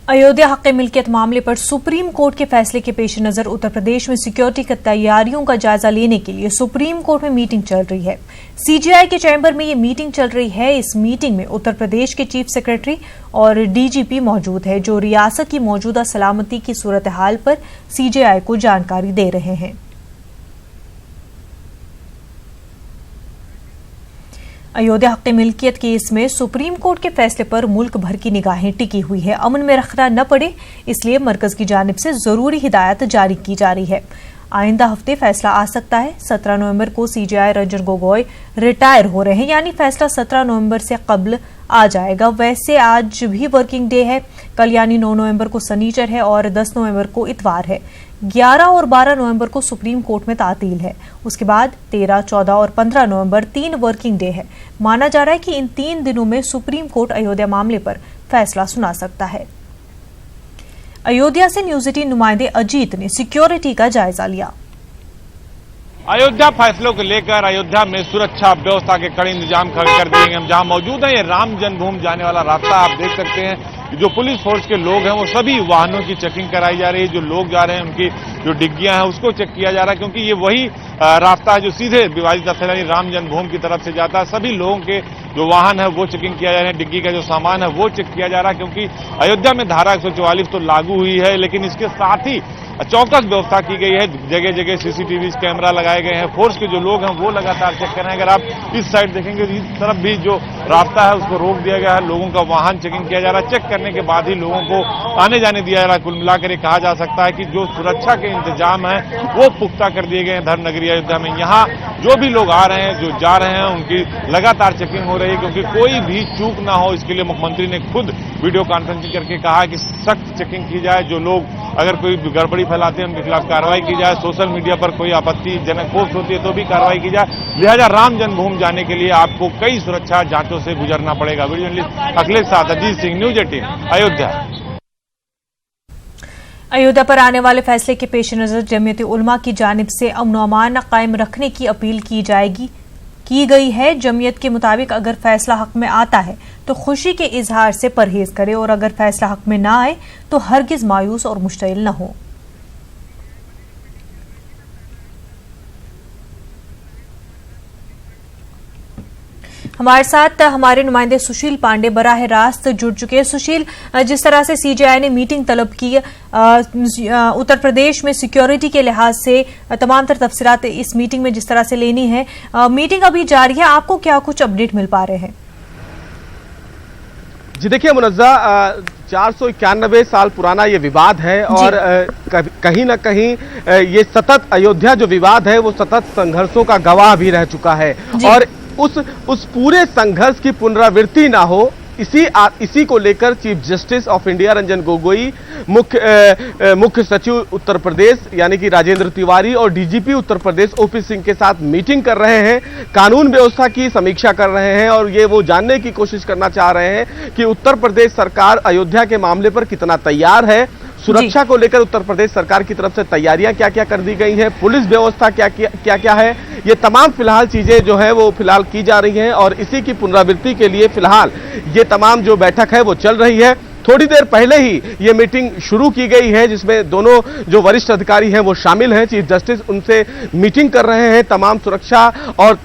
अयोध्या हक़ मिल्कियत मामले पर सुप्रीम कोर्ट के फैसले के पेश नजर उत्तर प्रदेश में सिक्योरिटी की तैयारियों का जायजा लेने के लिए सुप्रीम कोर्ट में मीटिंग चल रही है। सीजेआई के चैम्बर में ये मीटिंग चल रही है। इस मीटिंग में उत्तर प्रदेश के चीफ सेक्रेटरी और डीजीपी मौजूद है, जो रियासत की मौजूदा सलामती की सूरत हाल पर सीजेआई को जानकारी दे रहे हैं। अयोध्या हक़ मिल्कियत केस में सुप्रीम कोर्ट के फैसले पर मुल्क भर की निगाहें टिकी हुई है। अमन में रखना न पड़े, इसलिए मरकज की जानिब से जरूरी हिदायत जारी की जा रही है। आइंदा हफ्ते फैसला आ सकता है। 17 नवंबर को सीजेआई रंजन गोगोई रिटायर हो रहे हैं, यानी फैसला 17 नवंबर से कबल आ जाएगा। वैसे आज भी वर्किंग डे है। कल यानी 9 नवंबर को सनीचर है और 10 नवंबर को इतवार है। 11 और 12 नवंबर को सुप्रीम कोर्ट में तातील है। उसके बाद 13, 14 और 15 नवंबर 3 वर्किंग डे है। माना जा रहा है कि इन 3 दिनों में सुप्रीम कोर्ट अयोध्या मामले पर फैसला सुना सकता है। अयोध्या से न्यूज 18 नुमाइंदे अजीत ने सिक्योरिटी का जायजा लिया। अयोध्या फैसलों को लेकर अयोध्या में सुरक्षा व्यवस्था के कड़े इंतजाम खड़े कर दिए गए। हम जहां मौजूद हैं, ये राम जन्मभूमि जाने वाला रास्ता आप देख सकते हैं। जो पुलिस फोर्स के लोग हैं वो सभी वाहनों की चेकिंग कराई जा रही है। जो लोग जा रहे हैं उनकी जो डिग्गियां हैं उसको चेक किया जा रहा है, क्योंकि ये वही रास्ता है जो सीधे विवादित स्थल यानी राम जन्मभूमि की तरफ से जाता है। सभी लोगों के जो वाहन है वो चेकिंग किया जा रहा है, डिग्गी का जो सामान है वो चेक किया जा रहा है, क्योंकि अयोध्या में धारा 144 तो लागू हुई है, लेकिन इसके साथ ही चौकस व्यवस्था की गई है। जगह जगह सीसीटीवी कैमरा लगाए गए हैं। फोर्स के जो लोग हैं वो लगातार चेक कर रहे हैं। अगर आप इस साइड देखेंगे तो इस तरफ भी जो रास्ता है उसको रोक दिया गया है। लोगों का वाहन चेकिंग किया जा रहा है। चेक करने के बाद ही लोगों को आने जाने दिया जा रहा है। कुल मिलाकर ये कहा जा सकता है कि जो सुरक्षा के इंतजाम है वो पुख्ता कर दिए गए हैं धर्मनगरी अयोध्या में। यहाँ जो भी लोग आ रहे हैं, जो जा रहे हैं, उनकी लगातार चेकिंग हो रही है, क्योंकि कोई भी चूक ना हो इसके लिए मुख्यमंत्री ने खुद वीडियो कॉन्फ्रेंसिंग करके कहा कि सख्त चेकिंग की जाए। जो लोग अगर कोई गड़बड़ी फैलाते हैं उनके खिलाफ कार्रवाई की जाए। सोशल मीडिया पर कोई आपत्तिजनक पोस्ट होती है तो भी कार्रवाई की जाए। लिहाजा राम जन्मभूमि जाने के लिए आपको कई सुरक्षा जांचों से गुजरना पड़ेगा। वीडियो जर्नलिस्ट अखिलेश साथ अजीत सिंह, न्यूज 18 अयोध्या। अयोध्या पर आने वाले फैसले के पेश नजर जमीयत उलमा की जानिब से अमन व अमान कायम रखने की अपील की गई है। जमीयत के मुताबिक अगर फैसला हक में आता है तो खुशी के इजहार से परहेज करे, और अगर फैसला हक में ना आए तो हरगिज मायूस और मुश्तइल न हो। हमारे साथ हमारे नुमाइंदे सुशील पांडे बराह रास्त जुड़ चुके हैं। सुशील, जिस तरह से सीजेआई ने मीटिंग तलब की, उत्तर प्रदेश में सिक्योरिटी के लिहाज से तमाम तर तफसीलात इस मीटिंग में जिस तरह से लेनी है, मीटिंग अभी जारी है, आपको क्या कुछ अपडेट मिल पा रहे हैं? जी देखिए मुनज़्ज़ा, 491 साल पुराना ये विवाद है और कहीं ना कहीं ये सतत अयोध्या जो विवाद है वो सतत संघर्षों का गवाह भी रह चुका है, और उस पूरे संघर्ष की पुनरावृत्ति ना हो इसी को लेकर chief justice of India Ranjan Gogoi, मुख्य सचिव उत्तर प्रदेश यानी कि राजेंद्र तिवारी और डीजीपी उत्तर प्रदेश ओपी सिंह के साथ मीटिंग कर रहे हैं। कानून व्यवस्था की समीक्षा कर रहे हैं और ये वो जानने की कोशिश करना चाह रहे हैं कि उत्तर प्रदेश सरकार अयोध्या के मामले पर कितना तैयार है। सुरक्षा को लेकर उत्तर प्रदेश सरकार की तरफ से तैयारियां क्या क्या कर दी गई हैं, पुलिस व्यवस्था क्या है, ये तमाम फिलहाल चीजें जो है वो फिलहाल की जा रही हैं, और इसी की पुनरावृत्ति के लिए फिलहाल ये तमाम जो बैठक है वो चल रही है। थोड़ी देर पहले ही ये मीटिंग शुरू की गई है, जिसमें दोनों जो वरिष्ठ अधिकारी हैं वो शामिल हैं। चीफ जस्टिस उनसे मीटिंग कर रहे हैं। तमाम सुरक्षा और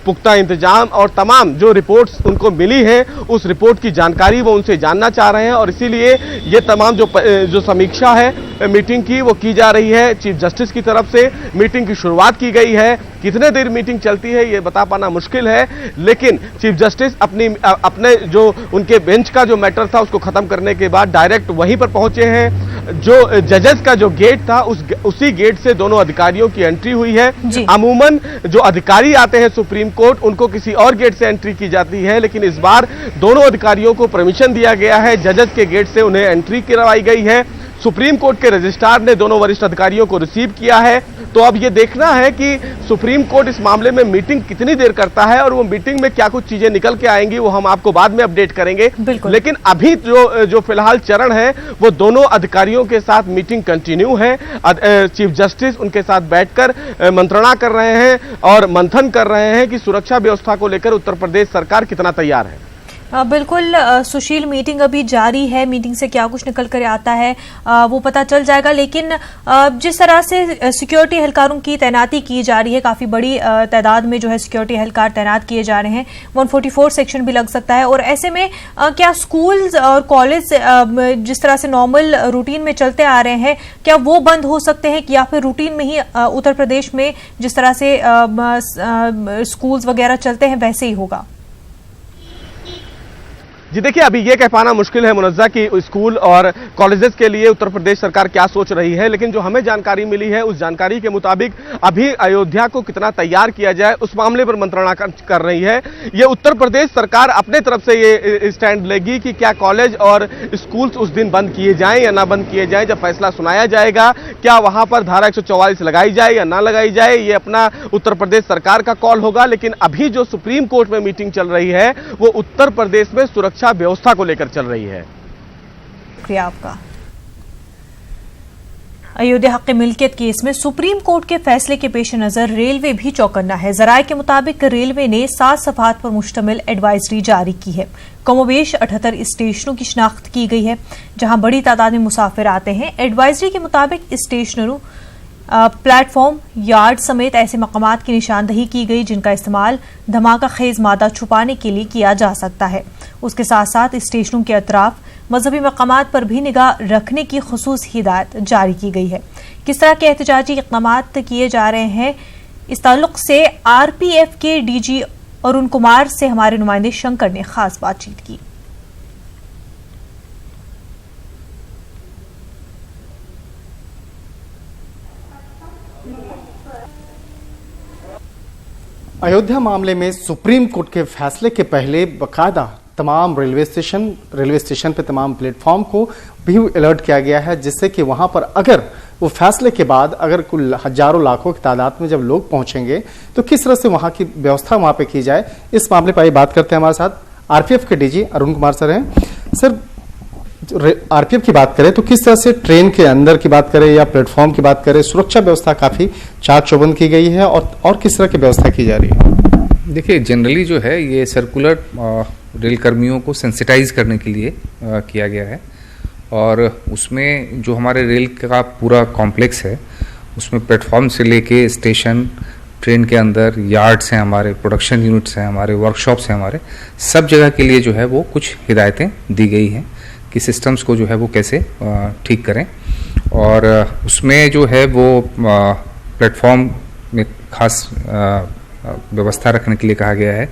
पुख्ता इंतजाम और तमाम जो रिपोर्ट्स उनको मिली हैं उस रिपोर्ट की जानकारी वो उनसे जानना चाह रहे हैं, और इसीलिए ये तमाम जो समीक्षा है मीटिंग की वो की जा रही है। चीफ जस्टिस की तरफ से मीटिंग की शुरुआत की गई है। कितने देर मीटिंग चलती है ये बता पाना मुश्किल है, लेकिन चीफ जस्टिस अपने जो उनके बेंच का जो मैटर था उसको खत्म करने के बाद डायरेक्ट वहीं पर पहुंचे हैं। जो जजेस का जो गेट था उसी गेट से दोनों अधिकारियों की एंट्री हुई है। अमूमन जो अधिकारी आते हैं सुप्रीम कोर्ट उनको किसी और गेट से एंट्री की जाती है, लेकिन इस बार दोनों अधिकारियों को परमिशन दिया गया है। जजेस के गेट से उन्हें एंट्री करवाई गई है। सुप्रीम कोर्ट के रजिस्ट्रार ने दोनों वरिष्ठ अधिकारियों को रिसीव किया है। तो अब ये देखना है कि सुप्रीम कोर्ट इस मामले में मीटिंग कितनी देर करता है और वो मीटिंग में क्या कुछ चीजें निकल के आएंगी वो हम आपको बाद में अपडेट करेंगे। लेकिन अभी जो फिलहाल चरण है वो दोनों अधिकारियों के साथ मीटिंग कंटिन्यू है। चीफ जस्टिस उनके साथ बैठकर मंत्रणा कर रहे हैं और मंथन कर रहे हैं कि सुरक्षा व्यवस्था को लेकर उत्तर प्रदेश सरकार कितना तैयार है। बिल्कुल सुशील, मीटिंग अभी जारी है। मीटिंग से क्या कुछ निकल कर आता है वो पता चल जाएगा, लेकिन जिस तरह से सिक्योरिटी एहलकारों की तैनाती की जा रही है, काफी बड़ी तादाद में जो है सिक्योरिटी एहलकार तैनात किए जा रहे हैं, 144 सेक्शन भी लग सकता है। और ऐसे में क्या स्कूल और कॉलेज जिस तरह से नॉर्मल रूटीन में चलते आ रहे हैं, क्या वो बंद हो सकते हैं, या फिर रूटीन में ही उत्तर प्रदेश में जिस तरह से स्कूल्स वगैरह चलते हैं वैसे ही होगा? जी देखिए, अभी ये कह पाना मुश्किल है मुनज्जा कि स्कूल और कॉलेजेस के लिए उत्तर प्रदेश सरकार क्या सोच रही है, लेकिन जो हमें जानकारी मिली है उस जानकारी के मुताबिक अभी अयोध्या को कितना तैयार किया जाए उस मामले पर मंत्रणा कर रही है। ये उत्तर प्रदेश सरकार अपने तरफ से ये स्टैंड लेगी कि क्या कॉलेज और स्कूल्स उस दिन बंद किए जाएं या ना बंद किए जाएं। जब फैसला सुनाया जाएगा, क्या वहां पर धारा 144 लगाई जाए या ना लगाई जाए, ये अपना उत्तर प्रदेश सरकार का कॉल होगा। लेकिन अभी जो सुप्रीम कोर्ट में मीटिंग चल रही है वो उत्तर प्रदेश में सुरक्षा व्यवस्था को लेकर चल रही है। शुक्रिया आपका। अयोध्या हक मिल्कियत केस में सुप्रीम कोर्ट के फैसले के पेश नजर रेलवे भी चौकन्ना है। जराये के मुताबिक रेलवे ने 7 सफ़हात पर मुश्तमिल एडवाइजरी जारी की है। कमोबेश 78 स्टेशनों की शिनाख्त की गई है जहां बड़ी तादाद में मुसाफिर आते हैं। एडवाइजरी के मुताबिक स्टेशनों, प्लेटफॉर्म, यार्ड समेत ऐसे मकामात की निशानदही की गई जिनका इस्तेमाल धमाका खेज मादा छुपाने के लिए किया जा सकता है। उसके साथ साथ स्टेशनों के अतराफ मजहबी मकामात पर भी निगाह रखने की खुसूस हिदायत जारी की गई है। किस तरह के एहतजाजी इक़दामात किए जा रहे हैं, इस ताल्लुक से आरपीएफ के डीजी अरुण कुमार से हमारे नुमाइंदे शंकर ने खास बातचीत की। अयोध्या मामले में सुप्रीम कोर्ट के फैसले के पहले बाकायदा तमाम रेलवे स्टेशन पे तमाम प्लेटफॉर्म को भी अलर्ट किया गया है, जिससे कि वहां पर अगर वो फैसले के बाद अगर कुल हजारों लाखों की तादाद में जब लोग पहुंचेंगे तो किस तरह से वहां की व्यवस्था वहां पे की जाए। इस मामले पर बात करते हैं, हमारे साथ आरपीएफ के डीजी अरुण कुमार सर हैं। सर, आरपीएफ की बात करें तो किस तरह से ट्रेन के अंदर की बात करें या प्लेटफॉर्म की बात करें, सुरक्षा व्यवस्था काफी चाक चौबंद की गई है और किस तरह की व्यवस्था की जा रही है? देखिए, जनरली जो है ये सर्कुलर रेल कर्मियों को सेंसिटाइज करने के लिए किया गया है, और उसमें जो हमारे रेल का पूरा कॉम्प्लेक्स है उसमें प्लेटफॉर्म से लेके स्टेशन, ट्रेन के अंदर यार्ड्स हैं, हमारे प्रोडक्शन यूनिट्स हैं, हमारे वर्कशॉप्स हैं, हमारे सब जगह के लिए जो है वो कुछ हिदायतें दी गई हैं कि सिस्टम्स को जो है वो कैसे ठीक करें। और उसमें जो है वो प्लेटफॉर्म में खास व्यवस्था रखने के लिए कहा गया है।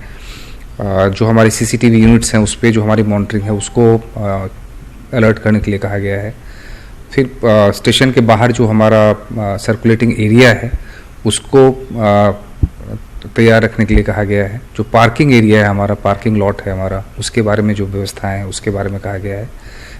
जो हमारी सीसीटीवी यूनिट्स हैं उस पर जो हमारी मॉनिटरिंग है उसको अलर्ट करने के लिए कहा गया है। फिर स्टेशन के बाहर जो हमारा सर्कुलेटिंग एरिया है उसको तैयार रखने के लिए कहा गया है। जो पार्किंग एरिया है, हमारा पार्किंग लॉट है हमारा, उसके बारे में जो व्यवस्थाएं हैं उसके बारे में कहा गया है।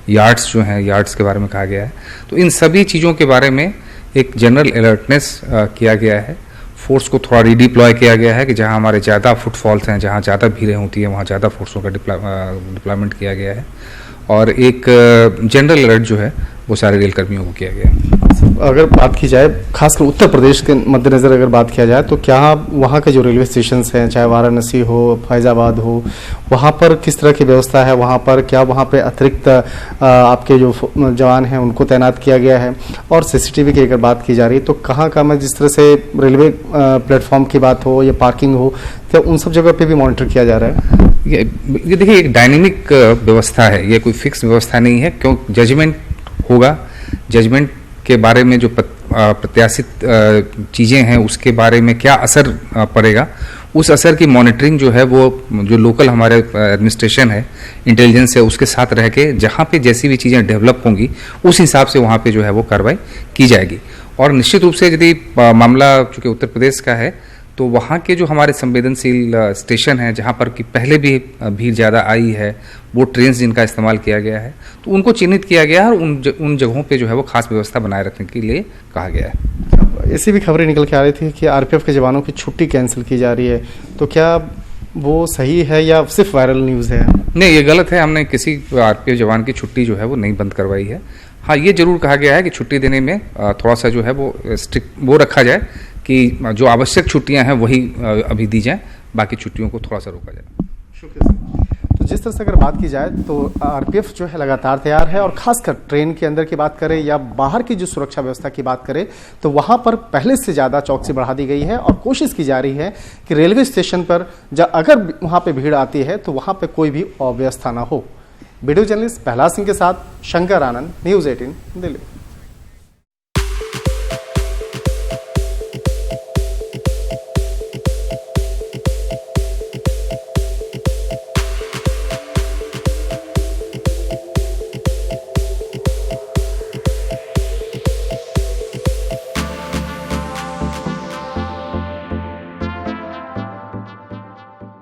यार्ड्स जो हैं, यार्ड्स के बारे में कहा गया है। तो इन सभी चीज़ों के बारे में एक जनरल अलर्टनेस किया गया है। फोर्स को थोड़ा रिडिप्लॉय किया गया है कि जहां हमारे ज़्यादा फुटफॉल्स हैं, जहां ज़्यादा भीड़ें होती हैं, वहां ज़्यादा फोर्सों का डिप्लॉयमेंट किया गया है। और एक जनरल अलर्ट जो है वो सारे रेल कर्मियों को किया गया है। अगर बात की जाए खासकर उत्तर प्रदेश के मद्देनजर अगर बात किया जाए तो क्या वहाँ के जो रेलवे स्टेशन हैं, चाहे वाराणसी हो, फैजाबाद हो, वहाँ पर किस तरह की व्यवस्था है? वहाँ पर क्या वहाँ पे अतिरिक्त आपके जो जवान हैं उनको तैनात किया गया है? और सीसीटीवी की अगर बात की जा रही है तो कहाँ कहाँ में, जिस तरह से रेलवे प्लेटफॉर्म की बात हो या पार्किंग हो, क्या उन सब जगह पर भी मॉनिटर किया जा रहा है? ये देखिए, एक डायनेमिक व्यवस्था है, ये कोई फिक्स व्यवस्था नहीं है। क्यों जजमेंट होगा, जजमेंट के बारे में जो प्रत्याशित चीज़ें हैं उसके बारे में क्या असर पड़ेगा, उस असर की मॉनिटरिंग जो है वो जो लोकल हमारे एडमिनिस्ट्रेशन है, इंटेलिजेंस है, उसके साथ रह के जहाँ पे जैसी भी चीज़ें डेवलप होंगी उस हिसाब से वहाँ पे जो है वो कार्रवाई की जाएगी। और निश्चित रूप से यदि मामला चूँकि उत्तर प्रदेश का है तो वहाँ के जो हमारे संवेदनशील स्टेशन हैं जहाँ पर कि पहले भी भीड़ ज़्यादा आई है, वो ट्रेन जिनका इस्तेमाल किया गया है तो उनको चिन्हित किया गया है और उन जगहों पे जो है वो खास व्यवस्था बनाए रखने के लिए कहा गया है। ऐसी भी खबरें निकल के आ रही थी कि आरपीएफ के जवानों की छुट्टी कैंसिल की जा रही है, तो क्या वो सही है या सिर्फ वायरल न्यूज़ है? नहीं, ये गलत है। हमने किसी आरपीएफ जवान की छुट्टी जो है वो नहीं बंद करवाई है। हाँ, ये जरूर कहा गया है कि छुट्टी देने में थोड़ा सा जो है वो स्ट्रिक्ट वो रखा जाए कि जो आवश्यक छुट्टियां हैं वही अभी दी जाएं, बाकी छुट्टियों को थोड़ा सा रोका जाए। शुक्रिया सर। तो जिस तरह से अगर बात की जाए तो आरपीएफ जो है लगातार तैयार है, और खासकर ट्रेन के अंदर की बात करें या बाहर की जो सुरक्षा व्यवस्था की बात करें तो वहां पर पहले से ज़्यादा चौकसी बढ़ा दी गई है और कोशिश की जा रही है कि रेलवे स्टेशन पर अगर वहां पर भीड़ आती है तो वहां पर कोई भी अव्यवस्था ना हो। वीडियो जर्नलिस्ट प्रहलाद सिंह के साथ शंकर आनंद, न्यूज़ 18 दिल्ली।